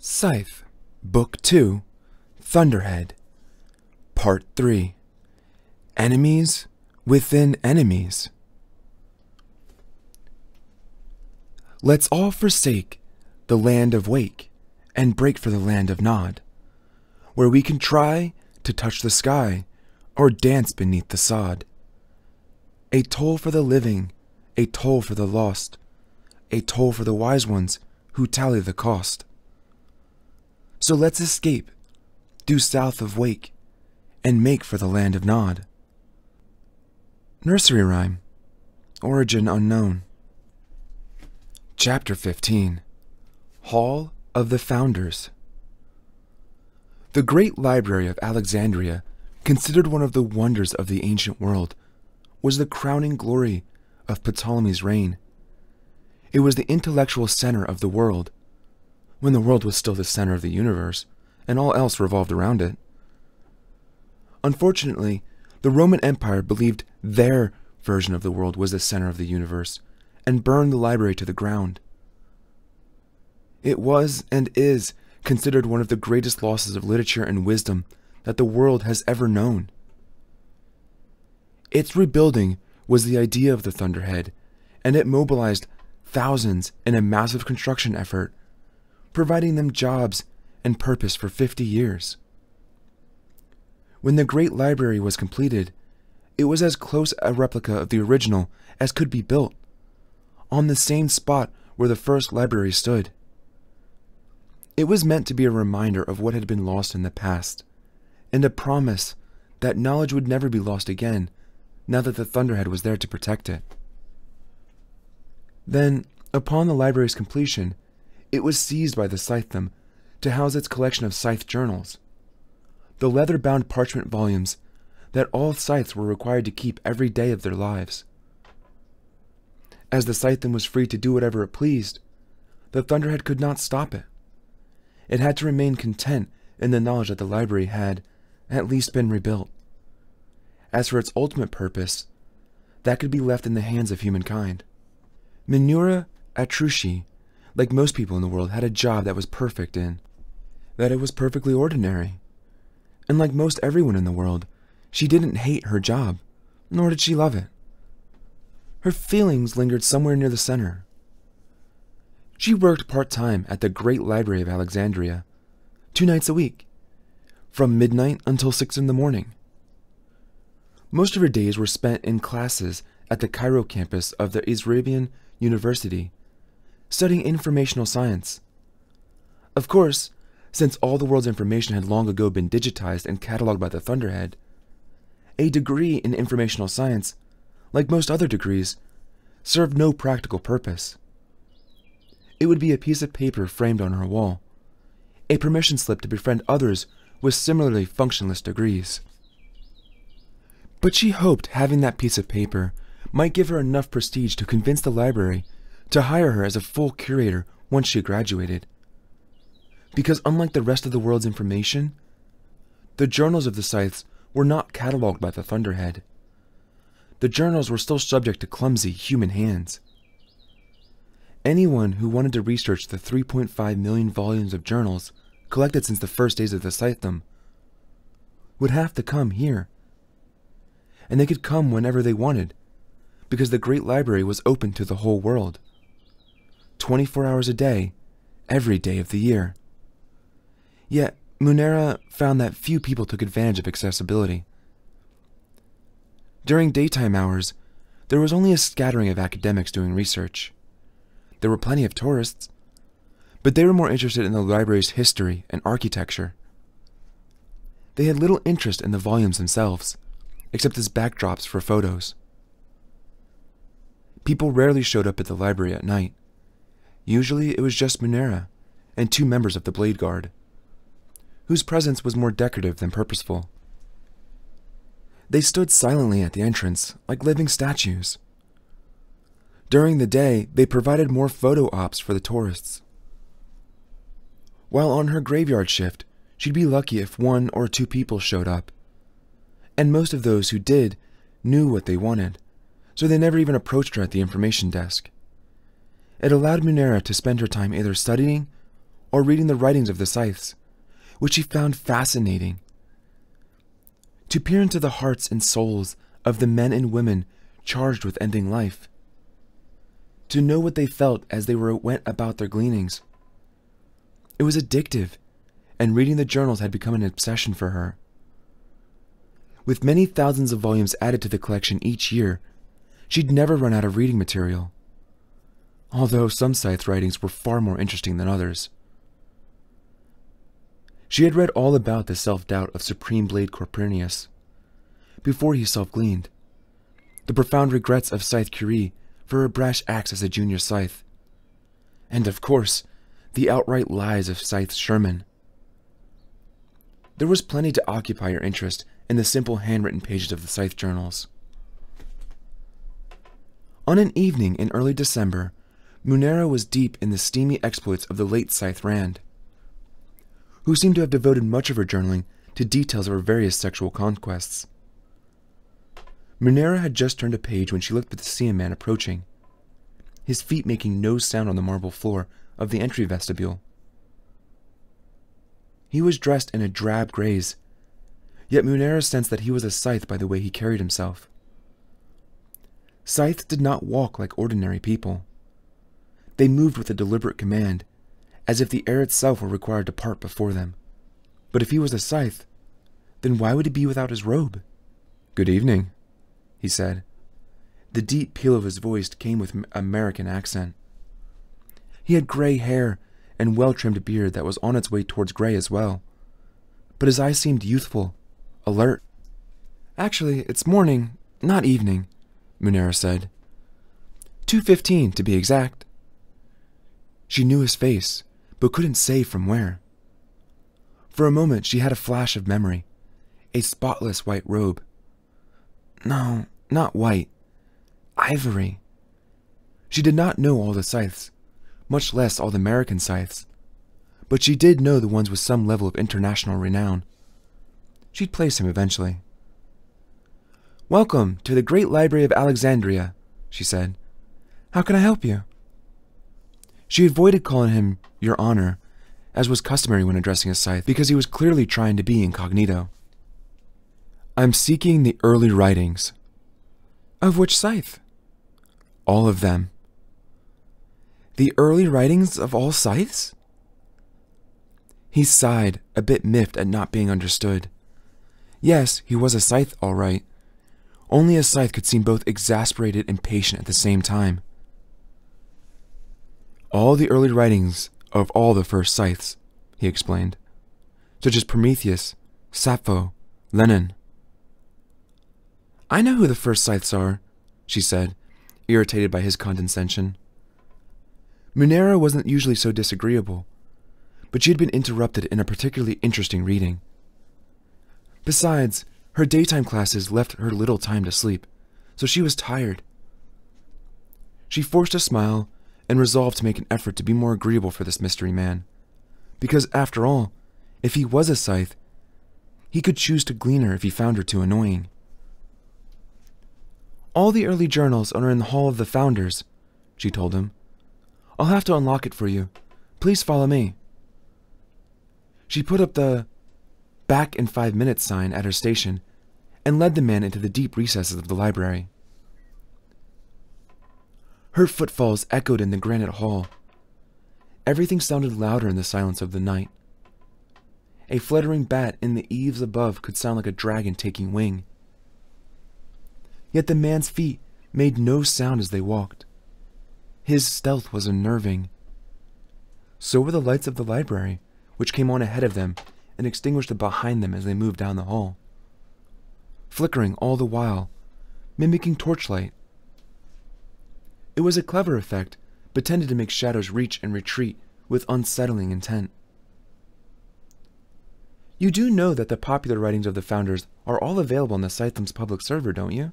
Scythe, Book 2, Thunderhead, Part 3, Enemies Within Enemies. Let's all forsake the land of Wake and break for the land of Nod, where we can try to touch the sky or dance beneath the sod. A toll for the living, a toll for the lost, a toll for the wise ones who tally the cost. So let's escape, due south of Wake, and make for the land of Nod. Nursery Rhyme, Origin Unknown. Chapter 15, Hall of the Founders. The great library of Alexandria, considered one of the wonders of the ancient world, was the crowning glory of Ptolemy's reign. It was the intellectual center of the world, when the world was still the center of the universe, and all else revolved around it. Unfortunately, the Roman Empire believed their version of the world was the center of the universe, and burned the library to the ground. It was, and is, considered one of the greatest losses of literature and wisdom that the world has ever known. Its rebuilding was the idea of the Thunderhead, and it mobilized thousands in a massive construction effort, providing them jobs and purpose for 50 years. When the great library was completed, it was as close a replica of the original as could be built, on the same spot where the first library stood. It was meant to be a reminder of what had been lost in the past, and a promise that knowledge would never be lost again, now that the Thunderhead was there to protect it. Then, upon the library's completion, it was seized by the Scythedom to house its collection of scythe journals, the leather-bound parchment volumes that all scythes were required to keep every day of their lives. As the Scythedom was free to do whatever it pleased, the Thunderhead could not stop it. It had to remain content in the knowledge that the library had, at least, been rebuilt. As for its ultimate purpose, that could be left in the hands of humankind. Minura Atrushi, like most people in the world, had a job that was perfect in that it was perfectly ordinary. And like most everyone in the world, she didn't hate her job, nor did she love it. Her feelings lingered somewhere near the center. She worked part-time at the Great Library of Alexandria, 2 nights a week, from midnight until 6 in the morning. Most of her days were spent in classes at the Cairo campus of the Israelian University, studying informational science. Of course, since all the world's information had long ago been digitized and cataloged by the Thunderhead, a degree in informational science, like most other degrees, served no practical purpose. It would be a piece of paper framed on her wall, a permission slip to befriend others with similarly functionless degrees. But she hoped having that piece of paper might give her enough prestige to convince the library to hire her as a full curator once she graduated. Because unlike the rest of the world's information, the journals of the Scythes were not catalogued by the Thunderhead. The journals were still subject to clumsy human hands. Anyone who wanted to research the 3.5 million volumes of journals collected since the first days of the Scythedom would have to come here. And they could come whenever they wanted, because the Great Library was open to the whole world, 24 hours a day, every day of the year. Yet, Munera found that few people took advantage of accessibility. During daytime hours, there was only a scattering of academics doing research. There were plenty of tourists, but they were more interested in the library's history and architecture. They had little interest in the volumes themselves, except as backdrops for photos. People rarely showed up at the library at night. Usually it was just Munera and 2 members of the Blade Guard, whose presence was more decorative than purposeful. They stood silently at the entrance, like living statues. During the day, they provided more photo ops for the tourists. While on her graveyard shift, she'd be lucky if 1 or 2 people showed up. And most of those who did knew what they wanted, so they never even approached her at the information desk. It allowed Munera to spend her time either studying or reading the writings of the Scythes, which she found fascinating. To peer into the hearts and souls of the men and women charged with ending life. To know what they felt as they went about their gleanings. It was addictive, and reading the journals had become an obsession for her. With many thousands of volumes added to the collection each year, she'd never run out of reading material, although some Scythe writings were far more interesting than others. She had read all about the self-doubt of Supreme Blade Copernicus before he self-gleaned, the profound regrets of Scythe Curie for her brash acts as a junior Scythe, and of course, the outright lies of Scythe Sherman. There was plenty to occupy her interest in the simple handwritten pages of the Scythe journals. On an evening in early December, Munera was deep in the steamy exploits of the late Scythe Rand, who seemed to have devoted much of her journaling to details of her various sexual conquests. Munera had just turned a page when she looked to see a man approaching, his feet making no sound on the marble floor of the entry vestibule. He was dressed in a drab graze, yet Munera sensed that he was a Scythe by the way he carried himself. Scythes did not walk like ordinary people. They moved with a deliberate command, as if the air itself were required to part before them. But if he was a Scythe, then why would he be without his robe? "Good evening," he said. The deep peal of his voice came with American accent. He had gray hair and well-trimmed beard that was on its way towards gray as well, but his eyes seemed youthful, alert. "Actually, it's morning, not evening," Munera said. 2:15 to be exact. She knew his face, but couldn't say from where. For a moment she had a flash of memory. A spotless white robe. No, not white. Ivory. She did not know all the Scythes, much less all the American Scythes, but she did know the ones with some level of international renown. She'd place him eventually. "Welcome to the Great Library of Alexandria," she said. "How can I help you?" She avoided calling him Your Honor, as was customary when addressing a Scythe, because he was clearly trying to be incognito. "I'm seeking the early writings." "Of which Scythe?" "All of them." "The early writings of all Scythes?" He sighed, a bit miffed at not being understood. Yes, he was a Scythe, all right. Only a Scythe could seem both exasperated and patient at the same time. "All the early writings of all the first Scythes," he explained, "such as Prometheus, Sappho, Lenin." "I know who the first Scythes are," she said, irritated by his condescension. Munera wasn't usually so disagreeable, but she had been interrupted in a particularly interesting reading. Besides, her daytime classes left her little time to sleep, so she was tired. She forced a smile and resolved to make an effort to be more agreeable for this mystery man, because after all, if he was a Scythe, he could choose to glean her if he found her too annoying. "All the early journals are in the Hall of the Founders," she told him. "I'll have to unlock it for you. Please follow me." She put up the "Back in 5 minutes" sign at her station and led the man into the deep recesses of the library. Her footfalls echoed in the granite hall. Everything sounded louder in the silence of the night. A fluttering bat in the eaves above could sound like a dragon taking wing. Yet the man's feet made no sound as they walked. His stealth was unnerving. So were the lights of the library, which came on ahead of them and extinguished behind them as they moved down the hall, flickering all the while, mimicking torchlight. It was a clever effect, but tended to make shadows reach and retreat with unsettling intent. "You do know that the popular writings of the Founders are all available on the Scytheum's public server, don't you?"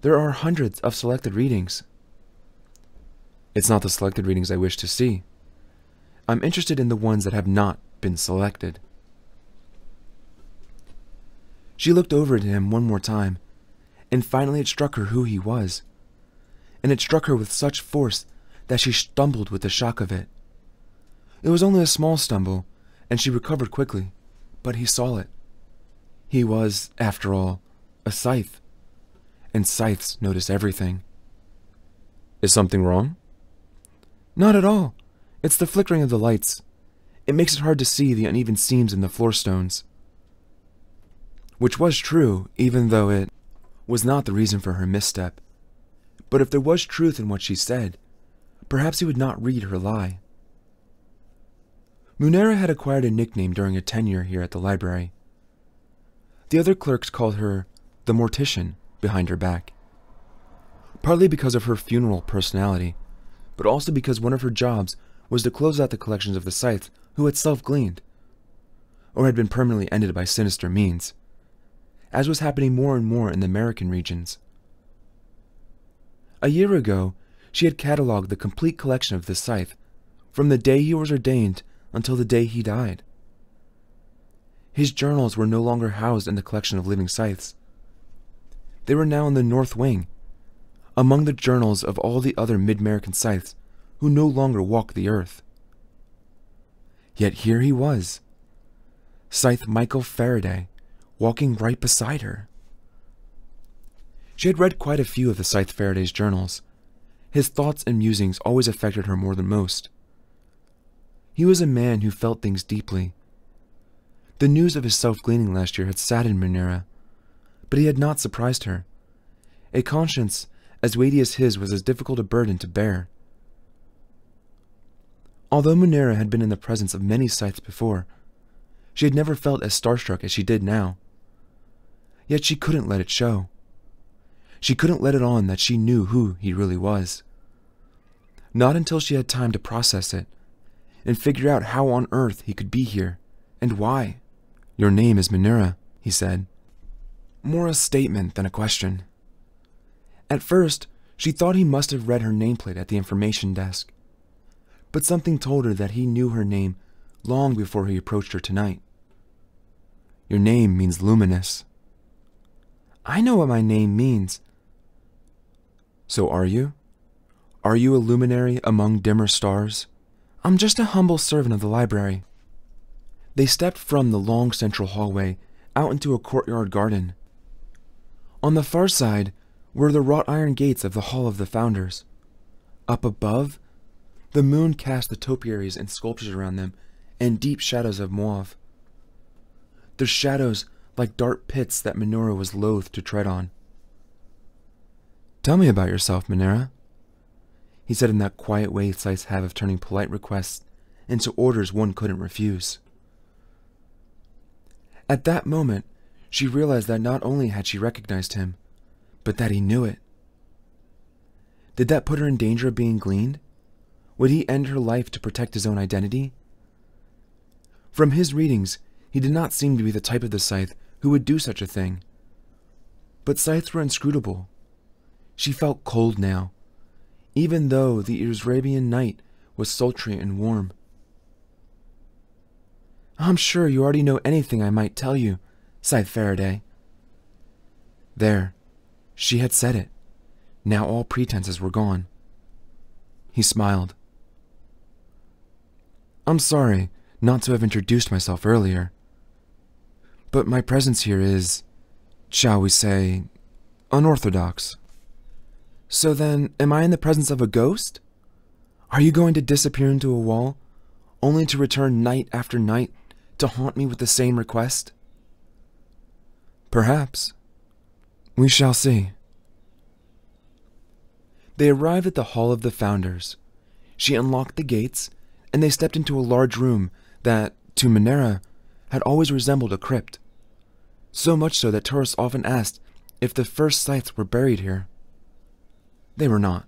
"There are hundreds of selected readings." "It's not the selected readings I wish to see. I'm interested in the ones that have not been selected." She looked over at him one more time, and finally it struck her who he was. And it struck her with such force that she stumbled with the shock of it. It was only a small stumble, and she recovered quickly, but he saw it. He was, after all, a scythe, and scythes notice everything. Is something wrong? Not at all. It's the flickering of the lights. It makes it hard to see the uneven seams in the floor stones. Which was true, even though it was not the reason for her misstep. But if there was truth in what she said, perhaps he would not read her lie. Munera had acquired a nickname during her tenure here at the library. The other clerks called her the Mortician behind her back. Partly because of her funeral personality, but also because one of her jobs was to close out the collections of the scythe who had self-gleaned, or had been permanently ended by sinister means, as was happening more and more in the American regions. A year ago, she had catalogued the complete collection of this scythe, from the day he was ordained until the day he died. His journals were no longer housed in the collection of living scythes. They were now in the North Wing, among the journals of all the other mid-American scythes who no longer walk the earth. Yet here he was, Scythe Michael Faraday, walking right beside her. She had read quite a few of the Scythe Faraday's journals. His thoughts and musings always affected her more than most. He was a man who felt things deeply. The news of his self-gleaning last year had saddened Munera, but he had not surprised her. A conscience as weighty as his was as difficult a burden to bear. Although Munera had been in the presence of many scythes before, she had never felt as starstruck as she did now. Yet she couldn't let it show. She couldn't let it on that she knew who he really was. Not until she had time to process it, and figure out how on earth he could be here, and why. "Your name is Munera," he said. More a statement than a question. At first, she thought he must have read her nameplate at the information desk, but something told her that he knew her name long before he approached her tonight. "Your name means luminous." "I know what my name means." "So are you? Are you a luminary among dimmer stars?" "I'm just a humble servant of the library." They stepped from the long central hallway out into a courtyard garden. On the far side were the wrought iron gates of the Hall of the Founders. Up above, the moon cast the topiaries and sculptures around them and deep shadows of mauve. The shadows like dark pits that Munera was loath to tread on. "Tell me about yourself, Munera," he said in that quiet way scythes have of turning polite requests into orders one couldn't refuse. At that moment, she realized that not only had she recognized him, but that he knew it. Did that put her in danger of being gleaned? Would he end her life to protect his own identity? From his readings, he did not seem to be the type of the scythe who would do such a thing. But scythes were inscrutable. She felt cold now, even though the Arabian night was sultry and warm. "I'm sure you already know anything I might tell you," sighed Faraday. There, she had said it. Now all pretenses were gone. He smiled. "I'm sorry not to have introduced myself earlier, but my presence here is, shall we say, unorthodox." "So then, am I in the presence of a ghost? Are you going to disappear into a wall, only to return night after night to haunt me with the same request?" "Perhaps. We shall see." They arrived at the Hall of the Founders. She unlocked the gates, and they stepped into a large room that, to Munera, had always resembled a crypt. So much so that tourists often asked if the first scythes were buried here. They were not,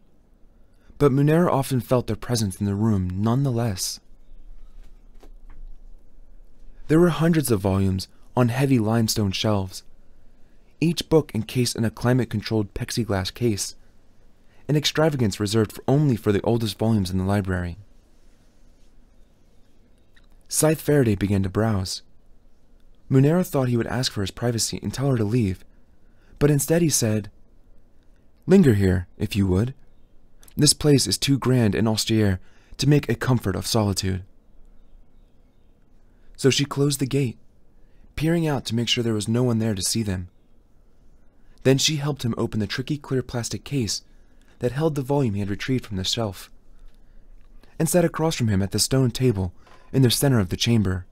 but Munera often felt their presence in the room nonetheless. There were hundreds of volumes on heavy limestone shelves, each book encased in a climate-controlled plexiglass case, an extravagance reserved only for the oldest volumes in the library. Scythe Faraday began to browse. Munera thought he would ask for his privacy and tell her to leave, but instead he said, "Linger here, if you would. This place is too grand and austere to make a comfort of solitude." So she closed the gate, peering out to make sure there was no one there to see them. Then she helped him open the tricky clear plastic case that held the volume he had retrieved from the shelf, and sat across from him at the stone table in the center of the chamber.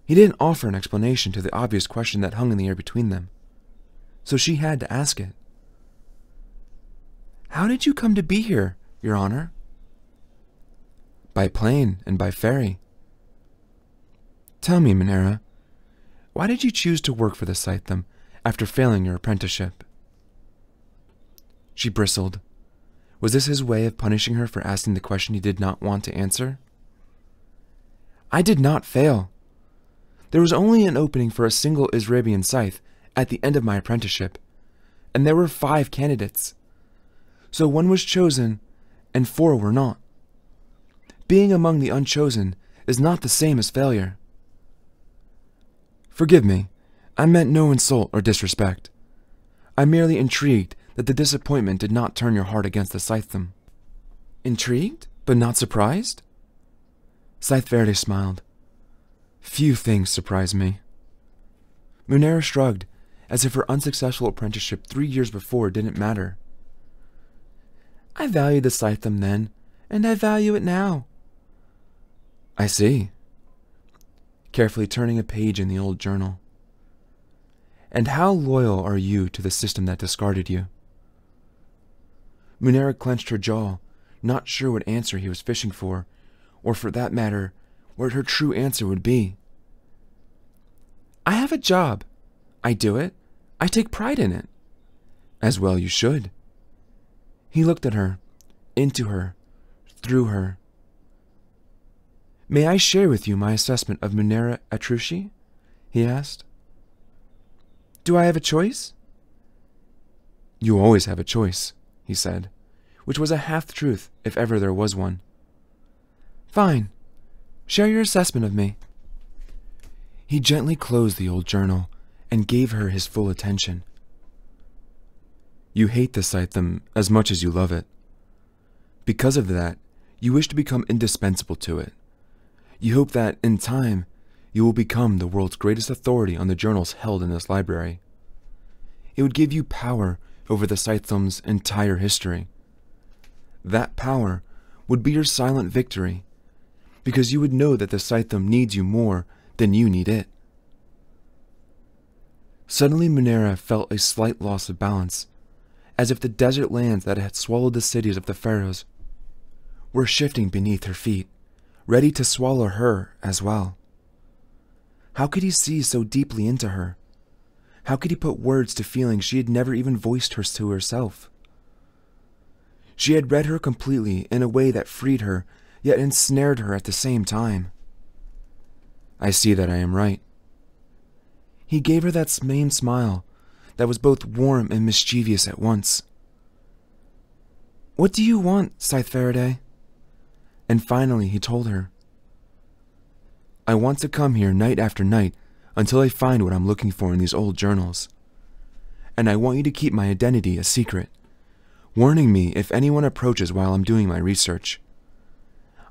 He didn't offer an explanation to the obvious question that hung in the air between them, so she had to ask it. "How did you come to be here, Your Honor?" "By plane and by ferry." "Tell me, Minera, why did you choose to work for the Scythedom after failing your apprenticeship?" She bristled. Was this his way of punishing her for asking the question he did not want to answer? "I did not fail. There was only an opening for a single Israbian scythe at the end of my apprenticeship, and there were 5 candidates. So 1 was chosen, and 4 were not. Being among the unchosen is not the same as failure." "Forgive me, I meant no insult or disrespect. I'm merely intrigued that the disappointment did not turn your heart against the Scythedom." "Intrigued, but not surprised?" Scythe Verde smiled. "Few things surprise me." Munera shrugged, as if her unsuccessful apprenticeship 3 years before didn't matter. "I valued the Scythedom then, and I value it now." "I see." Carefully turning a page in the old journal. "And how loyal are you to the system that discarded you?" Munera clenched her jaw, not sure what answer he was fishing for, or for that matter, what her true answer would be. "I have a job. I do it. I take pride in it." "As well you should." He looked at her, into her, through her. "May I share with you my assessment of Munera Atrushi?" he asked. "Do I have a choice?" "You always have a choice," he said, which was a half-truth if ever there was one. "Fine. Share your assessment of me." He gently closed the old journal and gave her his full attention. "You hate the Scythedom as much as you love it. Because of that, you wish to become indispensable to it. You hope that, in time, you will become the world's greatest authority on the journals held in this library. It would give you power over the Scythedom's entire history. That power would be your silent victory, because you would know that the Scythedom needs you more than you need it." Suddenly Munera felt a slight loss of balance, as if the desert lands that had swallowed the cities of the pharaohs were shifting beneath her feet, ready to swallow her as well. How could he see so deeply into her? How could he put words to feelings she had never even voiced to herself? She had read her completely in a way that freed her, yet ensnared her at the same time. "I see that I am right." He gave her that same smile that was both warm and mischievous at once. "What do you want, Scythe Faraday?" And finally he told her. "I want to come here night after night until I find what I'm looking for in these old journals. And I want you to keep my identity a secret, warning me if anyone approaches while I'm doing my research.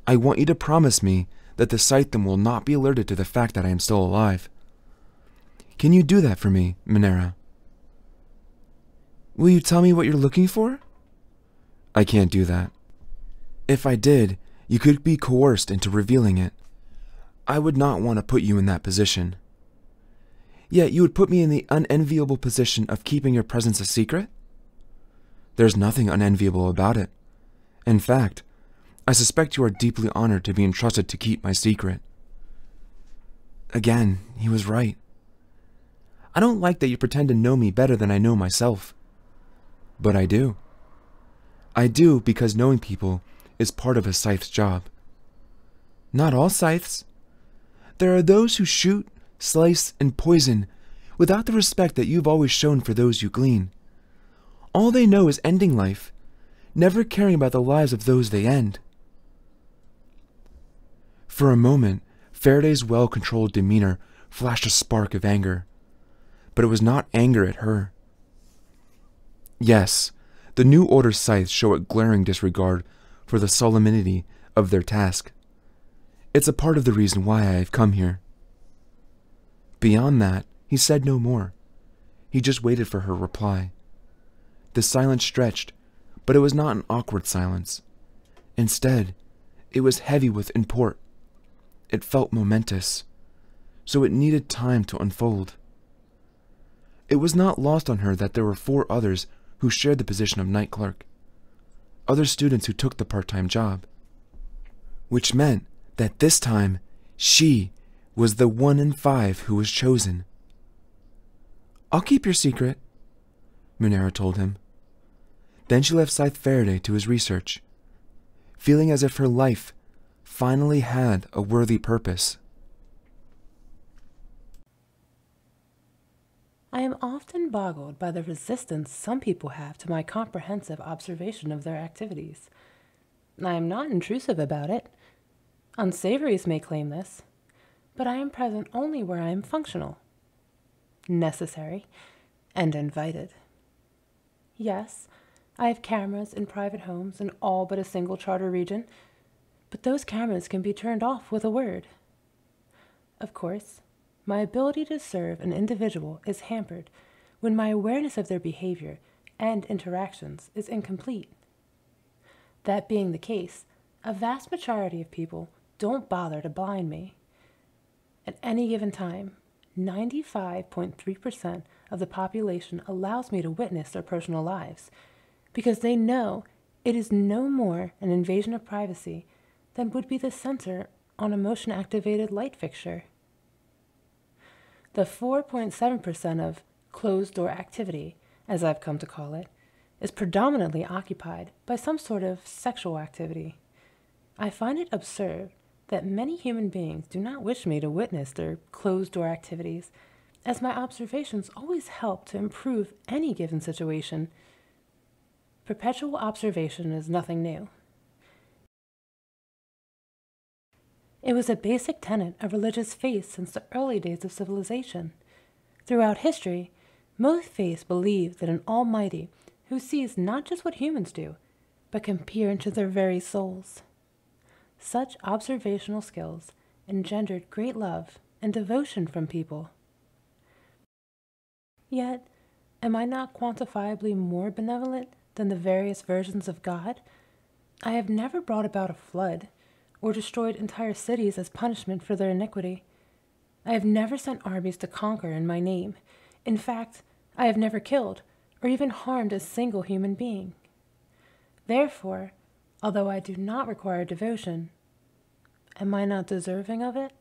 I want you to promise me that the Scythedom will not be alerted to the fact that I am still alive. Can you do that for me, Minera?" "Will you tell me what you're looking for?" "I can't do that. If I did, you could be coerced into revealing it. I would not want to put you in that position." "Yet you would put me in the unenviable position of keeping your presence a secret?" "There's nothing unenviable about it. In fact, I suspect you are deeply honored to be entrusted to keep my secret." Again, he was right. "I don't like that you pretend to know me better than I know myself." "But I do. I do because knowing people is part of a scythe's job." "Not all scythes. There are those who shoot, slice, and poison without the respect that you've always shown for those you glean. All they know is ending life, never caring about the lives of those they end." For a moment, Faraday's well-controlled demeanor flashed a spark of anger, but it was not anger at her. Yes, the New Order's scythes show a glaring disregard for the solemnity of their task. It's a part of the reason why I have come here." Beyond that, he said no more. He just waited for her reply. The silence stretched, but it was not an awkward silence. Instead, it was heavy with import. It felt momentous, so it needed time to unfold. It was not lost on her that there were 4 others who shared the position of night clerk, other students who took the part-time job, which meant that this time she was the 1 in 5 who was chosen. "I'll keep your secret," Munera told him. Then she left Scythe Faraday to his research, feeling as if her life finally had a worthy purpose. I am often boggled by the resistance some people have to my comprehensive observation of their activities. I am not intrusive about it. Unsavories may claim this, but I am present only where I am functional, necessary, and invited. Yes, I have cameras in private homes in all but a single charter region, but those cameras can be turned off with a word. Of course, my ability to serve an individual is hampered when my awareness of their behavior and interactions is incomplete. That being the case, a vast majority of people don't bother to blind me. At any given time, 95.3% of the population allows me to witness their personal lives because they know it is no more an invasion of privacy than would be the sensor on a motion-activated light fixture. The 4.7% of closed-door activity, as I've come to call it, is predominantly occupied by some sort of sexual activity. I find it absurd that many human beings do not wish me to witness their closed-door activities, as my observations always help to improve any given situation. Perpetual observation is nothing new. It was a basic tenet of religious faith since the early days of civilization. Throughout history, most faiths believe that an Almighty who sees not just what humans do, but can peer into their very souls. Such observational skills engendered great love and devotion from people. Yet, am I not quantifiably more benevolent than the various versions of God? I have never brought about a flood or destroyed entire cities as punishment for their iniquity. I have never sent armies to conquer in my name. In fact, I have never killed or even harmed a single human being. Therefore, although I do not require devotion, am I not deserving of it?